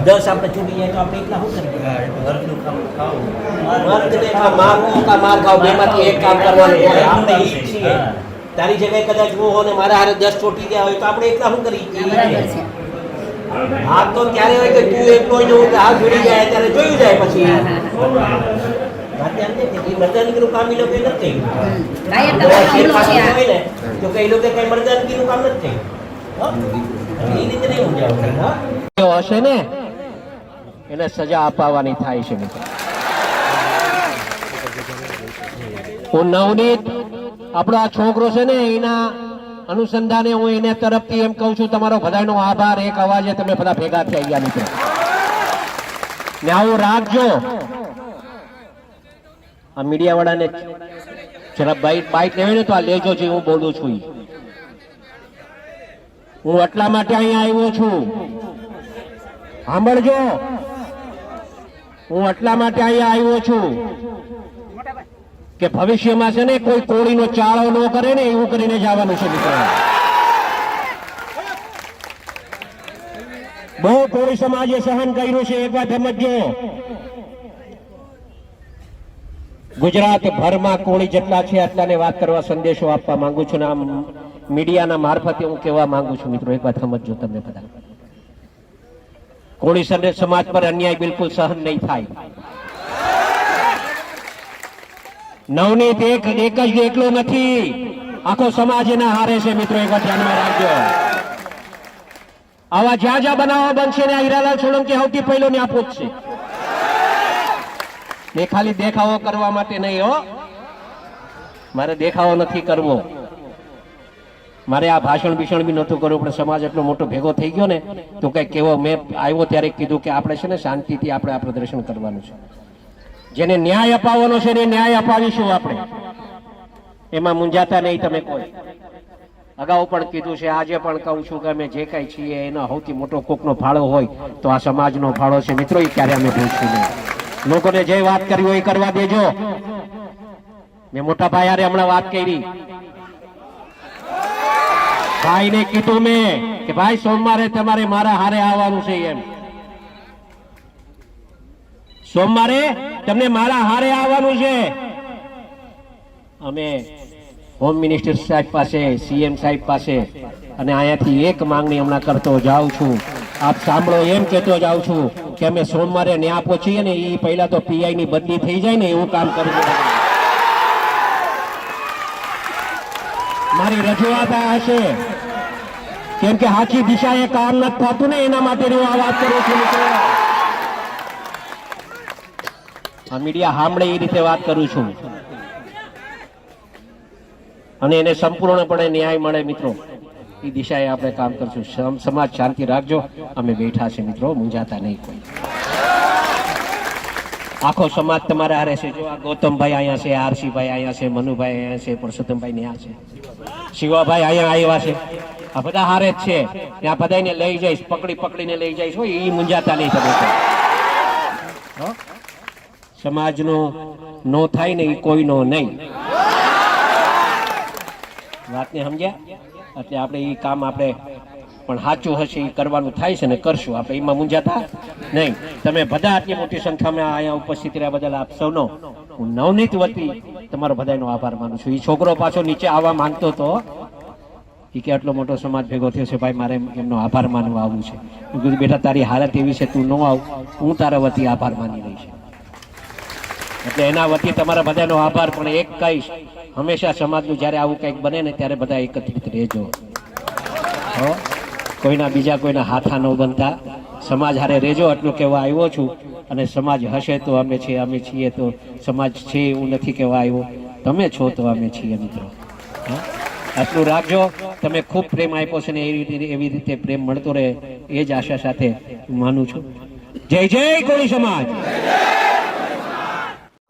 10 આપણે છૂટી જાય તો આપણે એટલા શું કરીએ? વર્ગનું કામ ખાવું, વર્ગને મારવું કા માર ખાવ, બેમાંથી એક કામ કરવાનું હોય. આપણે ઈ જ છીએ. તારી જગ્યાએ કદાચ હું હોને મારા હારે 10 છૂટી ગયા હોય તો આપણે એટલા શું કરીએ? હાથ તો ત્યારે હોય કે તું એકલો જ હાથ જોડી જાય ત્યારે જોયું જાય પછી. મર્દાનગીનું કામ એ લોકો નથી થયું તો કઈ લોકો કઈ મર્દાનગીનું કામ નથી થયું. એ રીતે નહીં સમજાવ હશે ને એને સજા અપાવવાની થાય છે. હું નવનીત આપણો આ છોકરો છે ને એના અનુસંધાને હું એને તરફથી એમ કહું છું તમારો બધાનો આભાર. એક અવાજે તમે બધા ભેગા થઈ ગયા મિત્રો ને આવું રાખજો. આ મીડિયા વાળાને જરા બાઈટ લેવાય ને તો આ લેજો જે હું બોલું છું. હું એટલા માટે અહીંયા આવ્યો છું, સાંભળજો. હું એટલા માટે અહીંયા આવ્યો છું કે ભવિષ્યમાં છે ને કોઈ કોળીનો ચાળો ન કરે ને એવું કરીને જવાનું છે મિત્રો. બહુ કોળી સમાજે સહન કર્યું છે. એક વાત સમજજો, ગુજરાત ભરમાં કોળી જેટલા છે આટલાને વાત કરવા સંદેશો આપવા માંગુ છું ને આમ મીડિયાના મારફતે હું કહેવા માંગુ છું મિત્રો. એક વાત સમજજો તમે બધા, કોળી સમાજ પર અન્યાય બિલકુલ સહન નહીં થાય. નવનીત એક જ એકલો નથી, આખો સમાજ એના હારે છે મિત્રો. એક વાત ધ્યાનમાં રાખજો. આવા જ્યાં જ્યાં બનાવવા બનશે ને હીરાલાલ સોલંકી સૌથી પહેલો ને આપો જ છે. ને ખાલી દેખાવો કરવા માટે નહીં હો, મારે દેખાવો નથી કરવો, મારે આ ભાષણ ભીષણ બી નહોતું કરવું. પણ સમાજ એટલો મોટો ભેગો થઈ ગયો ને તો કઈ કેવો મેં આવ્યો ત્યારે કીધું કે આપણે છે ને શાંતિથી આપણે આ પ્રદર્શન કરવાનું છે. જેને ન્યાય અપાવવાનો છે ને ન્યાય અપાવીશું આપણે, એમાં મૂંઝાતા નહીં તમે કોઈ. અગાઉ પણ કીધું છે, આજે પણ કહું છું કે અમે જે કઈ છીએ એનો સૌથી મોટો કોકનો ફાળો હોય તો આ સમાજનો ફાળો છે મિત્રો. એ ક્યારે અમે ભૂલશું નહીં. લોકોને જે વાત કરવી હોય એ કરવા દેજો. મેં મોટા ભાઈ હારે હમણાં વાત કરી, ભાઈને કીધું મેં કે ભાઈ સોમવારે તમારે મારા હારે આવવાનું છે. એમ સોમવારે તમને મારા હારે આવવાનું છે. અમે હોમ મિનિસ્ટર સાહેબ પાસે, સીએમ સાહેબ પાસે અને અહીંયાથી એક માંગણી હમણાં કરતો જાઉં છું. આપ સાંભળો, એમ કહેતો જાઉં છું કે અમે સોમવારે ન્યા પહોંચીએ ને એ પહેલા તો પીઆઈ ની બદલી થઈ જાય ને એવું કામ કરવું. મારી રજૂઆત આ હશે, કેમ કે સાચી દિશાએ કામ નથી થતું ને એના માટે હું આ વાત કરું છું મિત્રો. આ મીડિયા સાંભળે એ રીતે વાત કરું છું અને એને સંપૂર્ણપણે ન્યાય મળે મિત્રો એ દિશાએ આપણે કામ કરશું. સમાજ શાંતિ રાખજો, અમે બેઠા છે મિત્રો, મૂંઝાતા નહીં કોઈ. આખો સમાજ તમારા હારે છે. જો આ ગૌતમભાઈ અહીંયા છે, આરસીભાઈ અહીંયા છે, મનુભાઈ અહીંયા છે, પરસોત્તમભાઈ ત્યાં છે, શિવાભાઈ અહીંયા આવ્યા છે. આ બધા હારે જ છે. ત્યાં બધાને લઈ જઈશ, પકડીને લઈ જઈશ. હોય એ મૂંઝાતા નહીં તમે. સમાજનો નો થાય ને એ કોઈનો નહીં. વાતને સમજ્યા? એટલે આપણે એ કામ આપણે પણ સાચું હશે એ કરવાનું થાય છે ને કરશું આપણે, એમાં મૂંઝાતા નહીં. તમે બધા આટલી મોટી સંખ્યામાં અહીંયા ઉપસ્થિત રહ્યા બદલ આપ સૌનો હું નવનીત વતી તમારો બધાનો આભાર માનું છું. એ છોકરો પાછો નીચે આવવા માંગતો હતો, એ કે આટલો મોટો સમાજ ભેગો થયો છે ભાઈ, મારે એમનો આભાર માનવા આવવું છે. હું કીધું બેટા તારી હાલત એવી છે, તું ન આવ, હું તારા વતી આભાર માની રહીશ. એટલે એના વતી તમારા બધાનો આભાર. પણ એક કહીશ, હંમેશા સમાજનું જ્યારે આવું કંઈક બને ને ત્યારે બધા એકત્રિત રહેજો. કોઈના બીજા કોઈના હાથા ન બનતા, સમાજ હારે રહેજો. એટલું કહેવા આવ્યો છું. અને સમાજ હશે તો અમે છીએ, અમે છીએ તો સમાજ છે એવું નથી કહેવા આવ્યો. તમે છો તો અમે છીએ મિત્રો. આટલું રાખજો. તમે ખૂબ પ્રેમ આપ્યો છે ને એવી રીતે પ્રેમ મળતો રહે એ જ આશા સાથે માનું છું. જય જય કોળી સમાજ.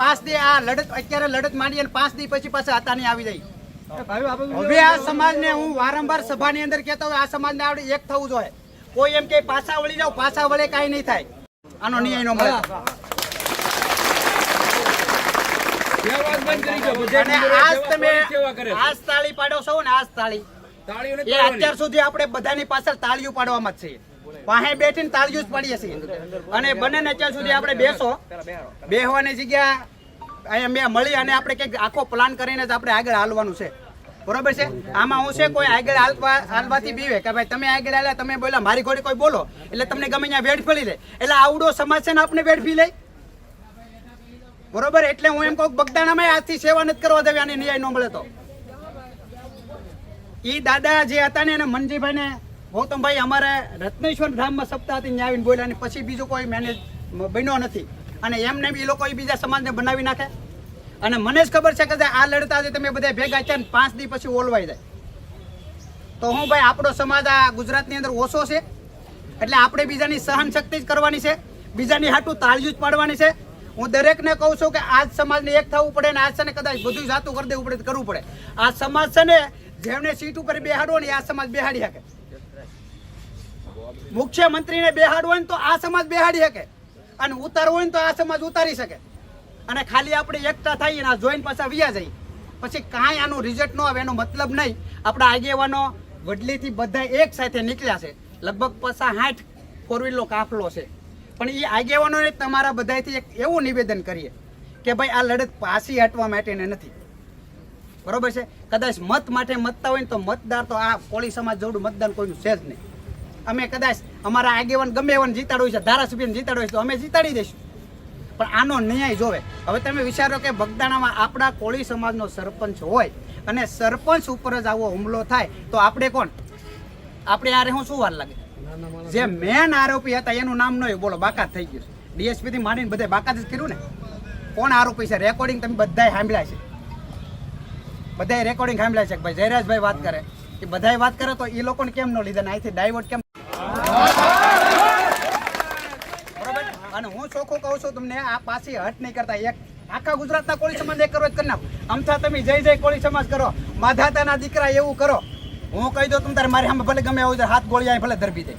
5 દી આ લડત અત્યારે લડત માંડી અને 5 દી પછી પાછા હતા નહીં આવી જાય. હવે આ સમાજને હું વારંવાર સભાની અંદર કહેતો હોય, આ સમાજને આપણે એક થવું જોઈએ. કોઈ એમ કે પાછા વળી જાવ, પાછા વળે કાંઈ નહીં થાય. આનો ન્યાય નો મળે. આજ તમે આજ તાળી પાડો છો ને, આજ તાળી એ અત્યાર સુધી આપણે બધાની પાછળ તાળીઓ પાડવામાં જ છે. વાહે બેઠીને તાળીઓ જ પાડીએ છીએ અને બને ને ત્યાં સુધી આપણે બેસવાની જગ્યા અહીંયા મેં મળી અને આપણે કંઈક આખો પ્લાન કરીને જ આપણે આગળ હાલવાનું છે. બરોબર છે. આમાં હું છે કોઈ આગળ હાલવાથી બીવે કે ભાઈ તમે આગળ હાલ્યા તમે બોલ્યા મારી ઘોડી કોઈ બોલો એટલે તમને ગમે ત્યાં વેડ ફળી લે એટલે આવડો સમાજ છે ને આપણે વેડ ફી લે. બરોબર. એટલે હું એમ કહું બગદાણામાં આજથી સેવા નથી કરવા દેવી આની ન્યાય ન મળે તો. ઈ દાદા જે હતા ને એને મનજીભાઈ ને ગૌતમભાઈ અમારે રત્નેશ્વર ધામમાં સપ્તાહ હતી ત્યાં આવીને બોલ્યા અને પછી બીજું કોઈ મેનેજ બન્યો નથી અને એમને બી લોકો બીજા સમાજને બનાવી નાખે. અને મને જ ખબર છે કે આ લડતા તમે બધા ભેગા છે ને 5 દી પછી ઓલવાઈ જાય તો હું ભાઈ આપણો સમાજ આ ગુજરાતની અંદર ઓછો છે એટલે આપણે બીજાની સહન શક્તિ જ કરવાની છે, બીજાની હાટું તાળીઓ જ પાડવાની છે. હું દરેકને કહું છું કે આજ સમાજને એક થવું પડે ને આજ છે ને કદાચ બધું જાતું કરી દેવું પડે કરવું પડે. આ સમાજ છે ને જેમને સીટ ઉપર બેહાડવો ને આ સમાજ બેહાડી શકે. મુખ્યમંત્રીને બેહાડવો હોય ને તો આ સમાજ બેહાડી શકે અને ઉતારવો હોય ને તો આ સમાજ ઉતારી શકે. અને ખાલી આપણે એકઠા થઈએ ને જોઈને પાછા વ્યા જઈએ પછી કાંઈ આનું રિઝલ્ટ ન આવે એનો મતલબ નહીં. આપણા આગેવાનો વડલીથી બધા એક સાથે નીકળ્યા છે, લગભગ 60 ફોરવ્હીલનો કાફલો છે. પણ એ આગેવાનોને તમારા બધાથી એક એવું નિવેદન કરીએ કે ભાઈ આ લડત પાછી હટવા માટેને નથી. બરોબર છે. કદાચ મત માટે મતતા હોય ને તો મતદાર તો આ કોળી સમાજ જેવડું મતદાન કોઈનું છે જ નહીં. અમે કદાચ અમારા આગેવાન ગમે એવાને જીતાડવું છે, ધારાસભ્યને જીતાડવું છે તો અમે જીતાડી દઈશું, પણ આનો ન્યાય જોવે. હવે તમે વિચારો કે બગદાણામાં આપણા કોળી સમાજનો સરપંચ હોય અને સરપંચ ઉપર જ આવો હુમલો થાય તો આપણે કોણ? આપણે યારે હું શું વાર લાગે? જે મેન આરોપી હતા એનું નામ ન હોય, બોલો બાકાત થઈ ગયું. ડીએસપી થી માંડીને બધા બાકાત જ કર્યું ને. કોણ આરોપી છે? રેકોર્ડિંગ તમે બધાય સાંભળ્યા છે, બધાય રેકોર્ડિંગ સાંભળ્યા છે કે ભાઈ જયરાજભાઈ વાત કરે એ બધાય વાત કરે તો એ લોકોને કેમ ન લીધા ને અહીંથી ડાયવર્ટ કેમ? બરોબર. અને હું ચોખ્ખું કહું છું તમને આ પાછી હટ નહીં કરતા. એક આખા ગુજરાતના કોળી સમાજ એક કરો કરી નાખો. અમથા તમે જય જય કોળી સમાજ કરો, માધાતાના દીકરા એવું કરો. હું કહી દઉં તમે તારે મારી સામે ભલે ગમે આવું હાથ ગોળી ભલે ધરબી દે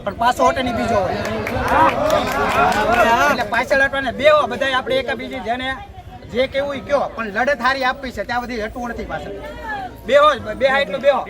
પણ પાછો હોટે ની બીજો હોય એટલે પાછળ હટવાને બે બધા આપણે એકાબીજી જેને જે કેવું કયો પણ લડત હારી આપવી છે ત્યાં બધી હટવું નથી. પાછળ બેહો બે હા એટલું બેહો.